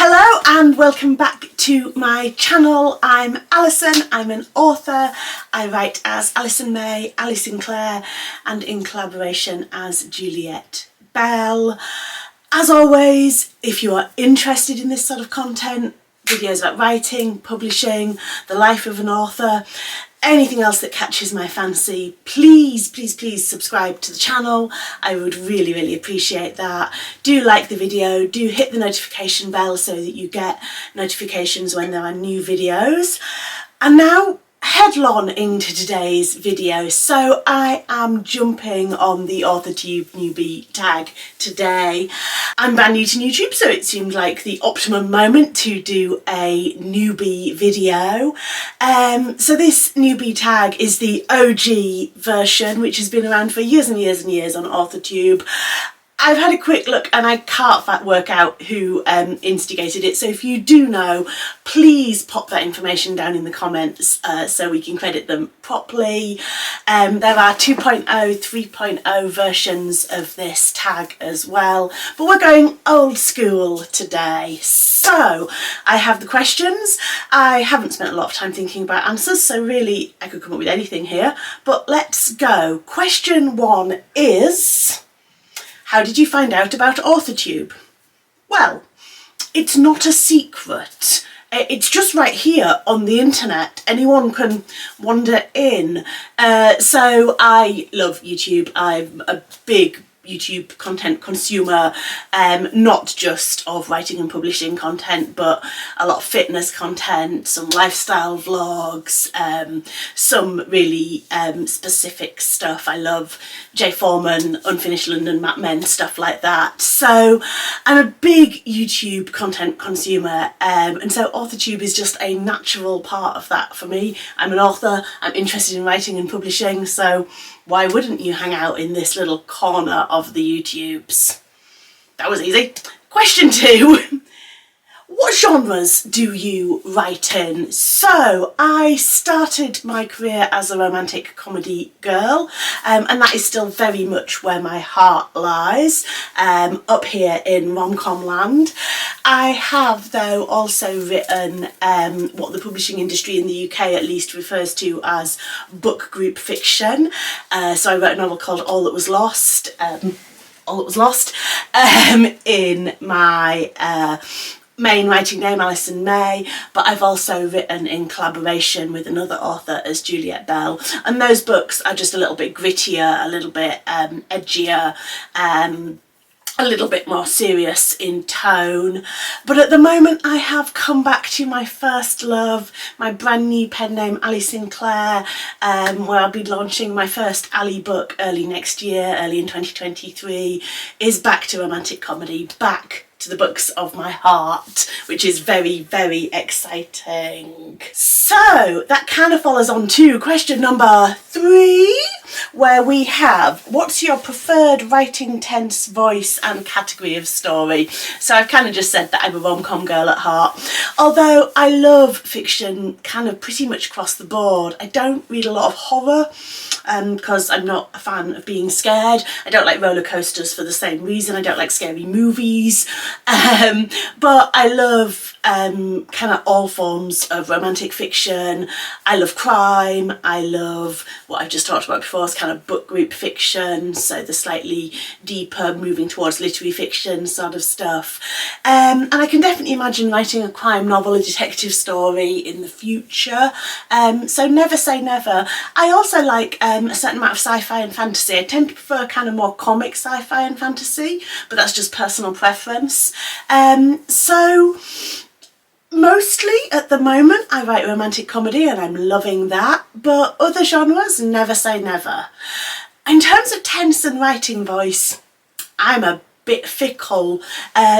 Hello and welcome back to my channel. I'm Alison, I'm an author. I write as Alison May, Sinclair, and in collaboration as Juliet. As always, if you are interested in this sort of content, videos about writing, publishing, the life of an author, anything else that catches my fancy, please subscribe to the channel. I would really appreciate that. Do like the video, do hit the notification bell so that you get notifications when there are new videos. And now headlong into today's video. So I am jumping on the Authortube Newbie tag today. I'm brand new to YouTube, so it seemed like the optimum moment to do a newbie video. So this newbie tag is the OG version, which has been around for years and years and years on Authortube. I've had a quick look and I can't work out who instigated it, so if you do know, please pop that information down in the comments so we can credit them properly. There are 2.0, 3.0 versions of this tag as well, but we're going old school today. So I have the questions. I haven't spent a lot of time thinking about answers, so really I could come up with anything here, but let's go. Question 1 is: how did you find out about Authortube? Well, it's not a secret. It's just right here on the internet. Anyone can wander in. So I love YouTube. I'm a big YouTube content consumer, not just of writing and publishing content, but a lot of fitness content, some lifestyle vlogs, some really specific stuff. I love Jay Foreman, Unfinished London, Map Men, stuff like that. So I'm a big YouTube content consumer, and so Authortube is just a natural part of that for me. I'm an author, I'm interested in writing and publishing, so why wouldn't you hang out in this little corner of the YouTubes? That was easy. Question 2. What genres do you write in? So I started my career as a romantic comedy girl, and that is still very much where my heart lies, up here in rom-com land. I have though also written what the publishing industry in the UK at least refers to as book group fiction. So I wrote a novel called All That Was Lost, in my main writing name, Alison May, but I've also written in collaboration with another author as Juliet, and those books are just a little bit grittier, a little bit edgier, a little bit more serious in tone. But at the moment I have come back to my first love, my brand new pen name Ali Sinclair, where I'll be launching my first Ali book early next year, early in 2023, is back to romantic comedy, back to the books of my heart, which is very exciting. So that kind of follows on to question number 3, where we have: what's your preferred writing tense, voice and category of story? So I've kind of just said that I'm a rom-com girl at heart, although I love fiction kind of pretty much across the board. I don't read a lot of horror because I'm not a fan of being scared. I don't like roller coasters for the same reason. I don't like scary movies. But I love kind of all forms of romantic fiction. I love crime. I love what I've just talked about before, is kind of book group fiction, so the slightly deeper, moving towards literary fiction sort of stuff. And I can definitely imagine writing a crime novel, a detective story in the future. So never say never. I also like a certain amount of sci-fi and fantasy. I tend to prefer kind of more comic sci-fi and fantasy, but that's just personal preference. So mostly at the moment I write romantic comedy and I'm loving that, but other genres, never say never. In terms of tense and writing voice, I'm a bit fickle.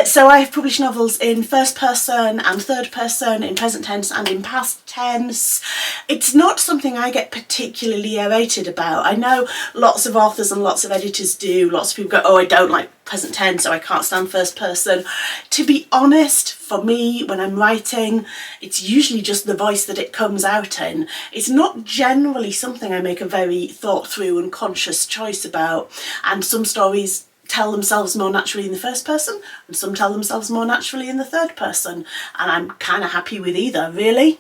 So I've published novels in first person and third person, in present tense and in past tense. It's not something I get particularly irritated about. I know lots of authors and lots of editors do. Lots of people go, oh, I don't like present tense, or I can't stand first person. To be honest, for me, when I'm writing, it's usually just the voice that it comes out in. It's not generally something I make a very thought through and conscious choice about, and some stories tell themselves more naturally in the first person, and some tell themselves more naturally in the third person, and I'm kind of happy with either, really.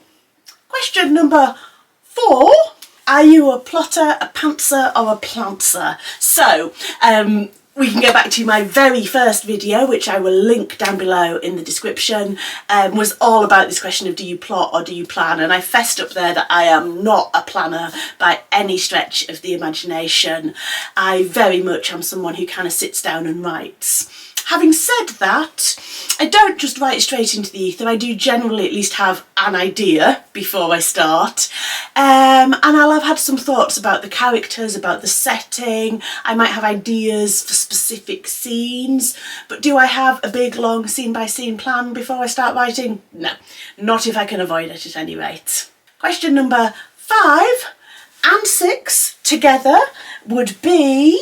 Question number 4. Are you a plotter, a pantser, or a plantser? So, we can go back to my very first video, which I will link down below in the description, was all about this question of do you plot or do you plan, and I fessed up there that I am not a planner by any stretch of the imagination. I very much am someone who kind of sits down and writes. Having said that, I don't just write straight into the ether. I do generally at least have an idea before I start. And I'll have had some thoughts about the characters, about the setting. I might have ideas for specific scenes. But do I have a big, long, scene-by-scene plan before I start writing? No, not if I can avoid it at any rate. Question number 5 and 6 together would be...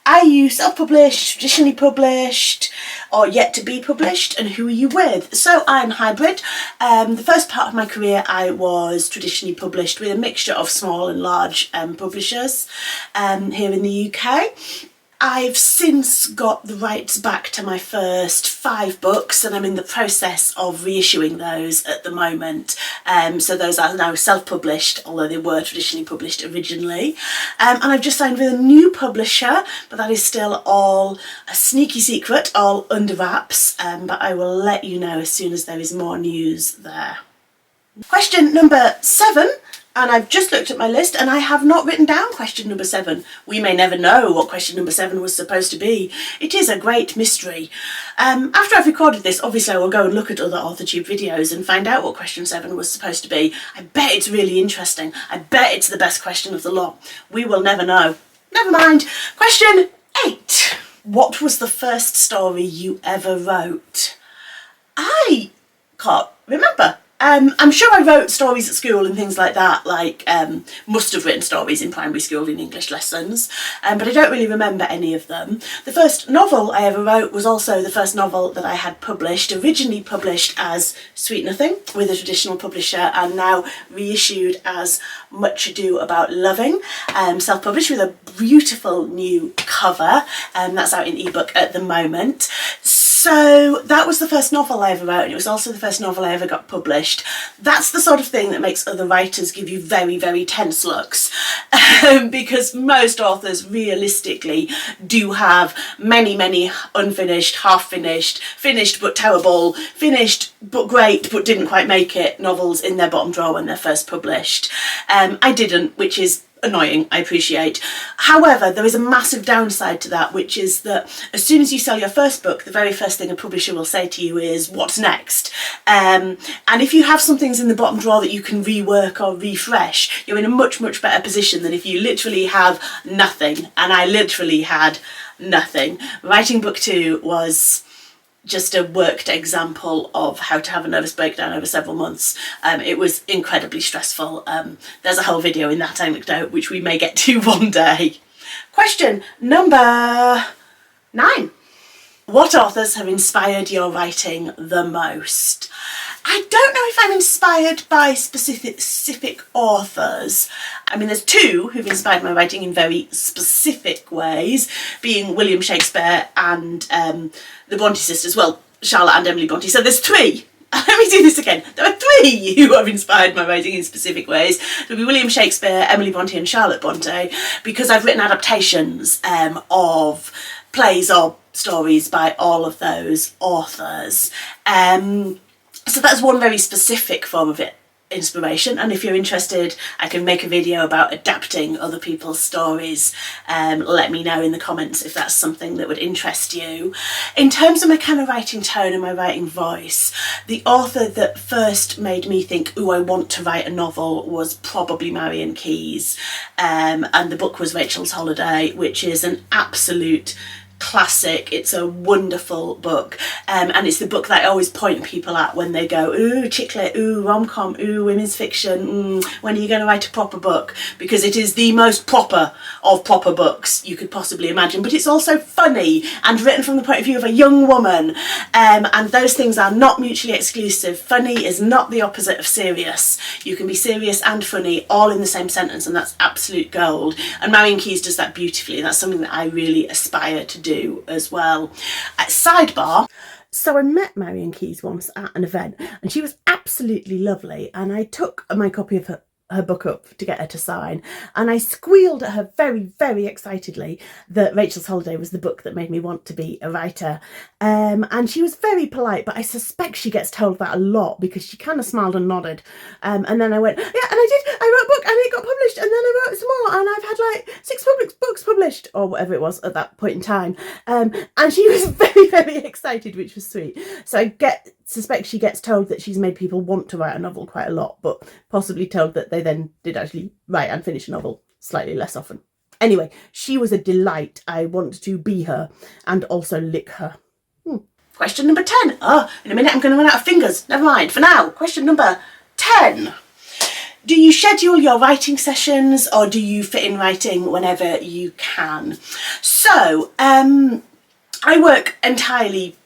Are you self-published, traditionally published, or yet to be published, and who are you with? So I'm hybrid. The first part of my career I was traditionally published with a mixture of small and large publishers here in the UK. I've since got the rights back to my first 5 books, and I'm in the process of reissuing those at the moment. So those are now self-published, although they were traditionally published originally. And I've just signed with a new publisher, but that is still all a sneaky secret, all under wraps. But I will let you know as soon as there is more news there. Question number 7. And I've just looked at my list and I have not written down question number 7. We may never know what question number 7 was supposed to be. It is a great mystery. After I've recorded this, obviously I will go and look at other Authortube videos and find out what question 7 was supposed to be. I bet it's really interesting. I bet it's the best question of the lot. We will never know. Never mind. Question 8. What was the first story you ever wrote? I can't remember. I'm sure I wrote stories at school and things like that, like must have written stories in primary school in English lessons, but I don't really remember any of them. The first novel I ever wrote was also the first novel that I had published, originally published as Sweet Nothing with a traditional publisher and now reissued as Much Ado About Loving, self-published with a beautiful new cover, that's out in ebook at the moment. So that was the first novel I ever wrote, and it was also the first novel I ever got published. That's the sort of thing that makes other writers give you very, very tense looks, because most authors realistically do have many, many unfinished, half-finished, finished but terrible, finished but great but didn't quite make it novels in their bottom drawer when they're first published. I didn't, which is annoying, I appreciate. However, there is a massive downside to that, which is that as soon as you sell your first book, the very first thing a publisher will say to you is, what's next? And if you have some things in the bottom drawer that you can rework or refresh, you're in a much, much better position than if you literally have nothing. And I literally had nothing. Writing book 2 was just a worked example of how to have a nervous breakdown over several months. It was incredibly stressful. There's a whole video in that anecdote which we may get to one day. Question number 9. What authors have inspired your writing the most? I don't know if I'm inspired by specific authors. I mean, there's 2 who've inspired my writing in very specific ways, being William Shakespeare and the Bronte sisters, well, Charlotte and Emily Bronte. So there's 3. Let me do this again. There are 3 who have inspired my writing in specific ways. There'll be William Shakespeare, Emily Bronte and Charlotte Bronte, because I've written adaptations of plays or stories by all of those authors. So that's one very specific form of inspiration, and if you're interested I can make a video about adapting other people's stories. Let me know in the comments if that's something that would interest you. In terms of my kind of writing tone and my writing voice, the author that first made me think, ooh, I want to write a novel was probably Marian Keyes, and the book was Rachel's Holiday, which is an absolute classic. It's a wonderful book, and it's the book that I always point people at when they go, ooh, chick lit, ooh, rom-com, ooh, women's fiction, when are you going to write a proper book? Because it is the most proper of proper books you could possibly imagine, but it's also funny and written from the point of view of a young woman, and those things are not mutually exclusive. Funny is not the opposite of serious. You can be serious and funny all in the same sentence, and that's absolute gold, and Marian Keyes does that beautifully, and that's something that I really aspire to do as well. Sidebar. So I met Marion Keyes once at an event and she was absolutely lovely, and I took my copy of her book up to get her to sign, and I squealed at her very, very excitedly that Rachel's Holiday was the book that made me want to be a writer, and she was very polite, but I suspect she gets told that a lot because she kind of smiled and nodded, and then I went, yeah, and I wrote a book and it got published, and then I wrote some more, and I've had like 6 books published or whatever it was at that point in time, and she was very, very excited, which was sweet. So I suspect she gets told that she's made people want to write a novel quite a lot, but possibly told that they then did actually write and finish a novel slightly less often. Anyway, she was a delight. I want to be her and also lick her. Question number 10. Oh, in a minute I'm going to run out of fingers. Never mind. For now, question number 10. Do you schedule your writing sessions, or do you fit in writing whenever you can? So, I work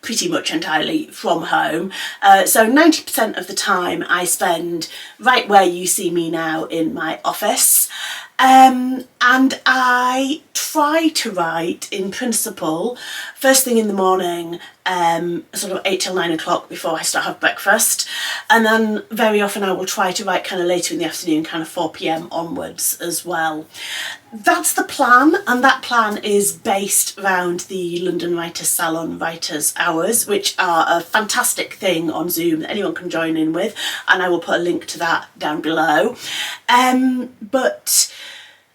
pretty much entirely from home, so 90% of the time I spend right where you see me now in my office, and I try to write in principle first thing in the morning, sort of 8 till 9 o'clock before I start have breakfast, and then very often I will try to write kind of later in the afternoon, kind of 4 p.m. onwards as well. That's the plan, and that plan is based around the London Writers Salon Writers Hours, which are a fantastic thing on Zoom that anyone can join in with, and I will put a link to that down below. But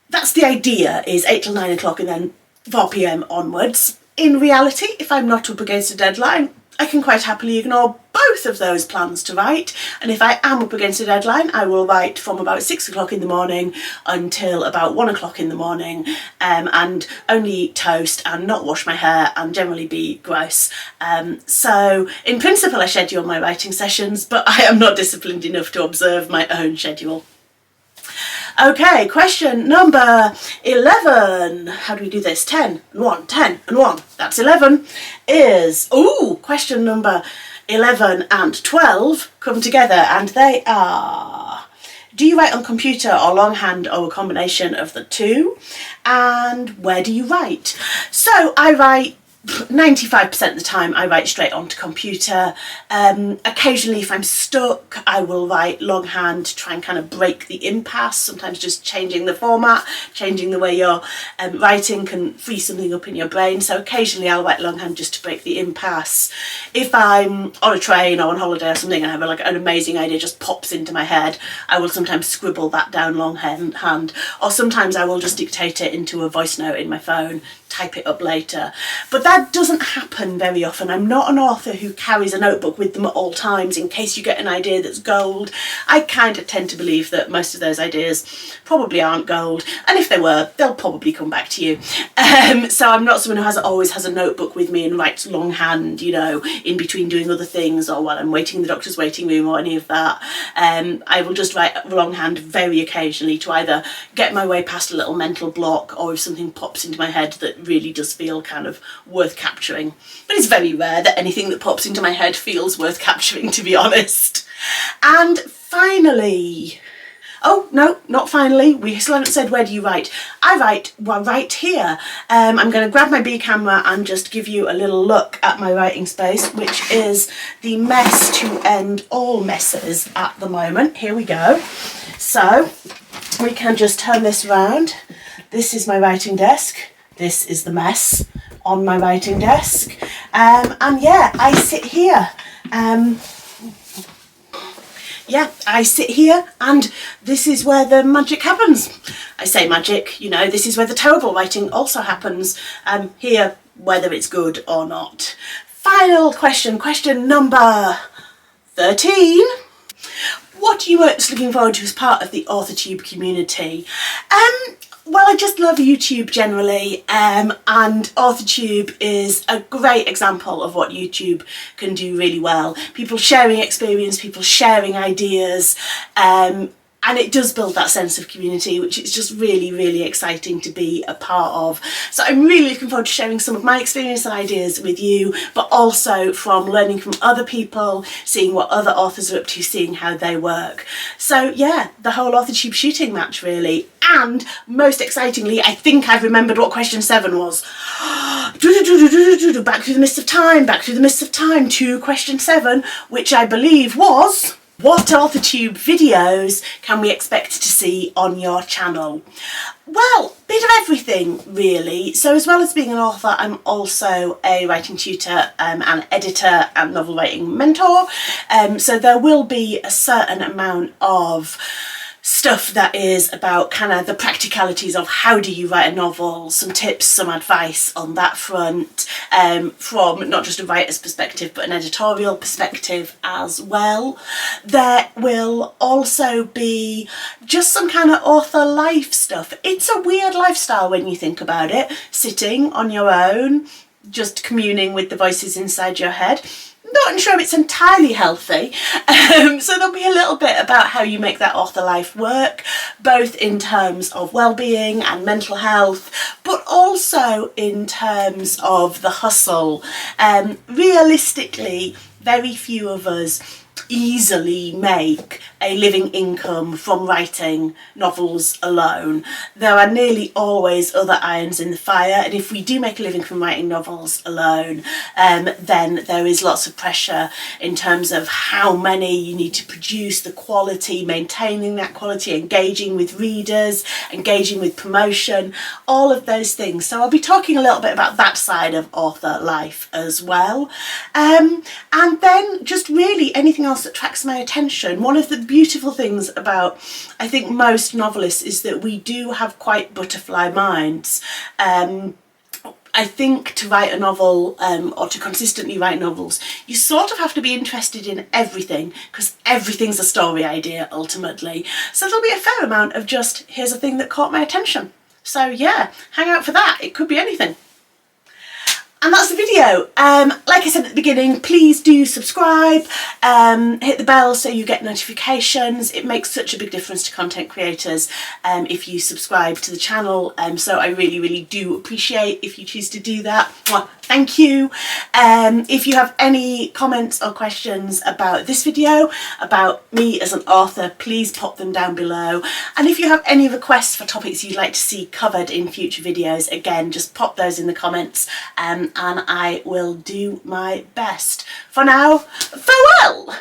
that's the idea, is 8 till 9 o'clock and then 4 p.m. onwards. In reality, if I'm not up against a deadline, I can quite happily ignore both of those plans to write, and if I am up against a deadline, I will write from about 6 o'clock in the morning until about 1 o'clock in the morning, and only eat toast and not wash my hair and generally be gross. So in principle I schedule my writing sessions, but I am not disciplined enough to observe my own schedule. Okay, question number 11. How do we do this? 10 and 1, 10 and 1. That's 11. Is, question number 11 and 12 come together, and they are: do you write on computer or longhand, or a combination of the two? And where do you write? So I write 95% of the time I write straight onto computer. Occasionally if I'm stuck I will write longhand to try and kind of break the impasse. Sometimes just changing the format, changing the way you're writing can free something up in your brain, so occasionally I'll write longhand just to break the impasse. If I'm on a train or on holiday or something and I have like an amazing idea just pops into my head, I will sometimes scribble that down longhand, or sometimes I will just dictate it into a voice note in my phone, type it up later. But that doesn't happen very often. I'm not an author who carries a notebook with them at all times in case you get an idea that's gold. I kind of tend to believe that most of those ideas probably aren't gold, and if they were, they'll probably come back to you. So I'm not someone who always has a notebook with me and writes longhand, you know, in between doing other things or while I'm waiting in the doctor's waiting room or any of that. I will just write longhand very occasionally to either get my way past a little mental block, or if something pops into my head that really does feel kind of worth capturing. But it's very rare that anything that pops into my head feels worth capturing, to be honest. And finally, oh no, not finally, we still haven't said where do you write. I write, well, right here. I'm going to grab my B camera and just give you a little look at my writing space, which is the mess to end all messes at the moment. Here we go. So we can just turn this around. This is my writing desk. This is the mess on my writing desk. And yeah, I sit here. Yeah, I sit here, and this is where the magic happens. I say magic, you know, this is where the terrible writing also happens. Here, whether it's good or not. Final question, question number 13. What are you most looking forward to as part of the Authortube community? Well, I just love YouTube generally, and Authortube is a great example of what YouTube can do really well. People sharing experience, people sharing ideas, and and it does build that sense of community, which is just really, really exciting to be a part of. So I'm really looking forward to sharing some of my experience and ideas with you, but also from learning from other people, seeing what other authors are up to, seeing how they work. So yeah, the whole Authortube shooting match really. And most excitingly, I think I've remembered what question 7 was. Back through the mists of time, back through the mists of time to question 7, which I believe was, what Authortube videos can we expect to see on your channel? Well, bit of everything really. So as well as being an author, I'm also a writing tutor, an editor and novel writing mentor. So there will be a certain amount of stuff that is about kind of the practicalities of how do you write a novel, some tips, some advice on that front, from not just a writer's perspective but an editorial perspective as well. There will also be just some kind of author life stuff. It's a weird lifestyle when you think about it, sitting on your own, just communing with the voices inside your head. Not sure it's entirely healthy, so there'll be a little bit about how you make that author life work, both in terms of well-being and mental health, but also in terms of the hustle. Realistically, very few of us easily make a living income from writing novels alone. There are nearly always other irons in the fire, and if we do make a living from writing novels alone, then there is lots of pressure in terms of how many you need to produce, the quality, maintaining that quality, engaging with readers, engaging with promotion, all of those things. So I'll be talking a little bit about that side of author life as well. And then just really anything else that attracts my attention. One of the beautiful things about, I think, most novelists is that we do have quite butterfly minds. I think to write a novel, or to consistently write novels, you sort of have to be interested in everything, because everything's a story idea ultimately. So there'll be a fair amount of just, here's a thing that caught my attention. So yeah, hang out for that. It could be anything. And that's the video. Like I said at the beginning, please do subscribe, hit the bell so you get notifications. It makes such a big difference to content creators if you subscribe to the channel. So I really, really do appreciate if you choose to do that. Well, thank you. If you have any comments or questions about this video, about me as an author, please pop them down below. And if you have any requests for topics you'd like to see covered in future videos, again, just pop those in the comments. And I will do my best. For now, farewell!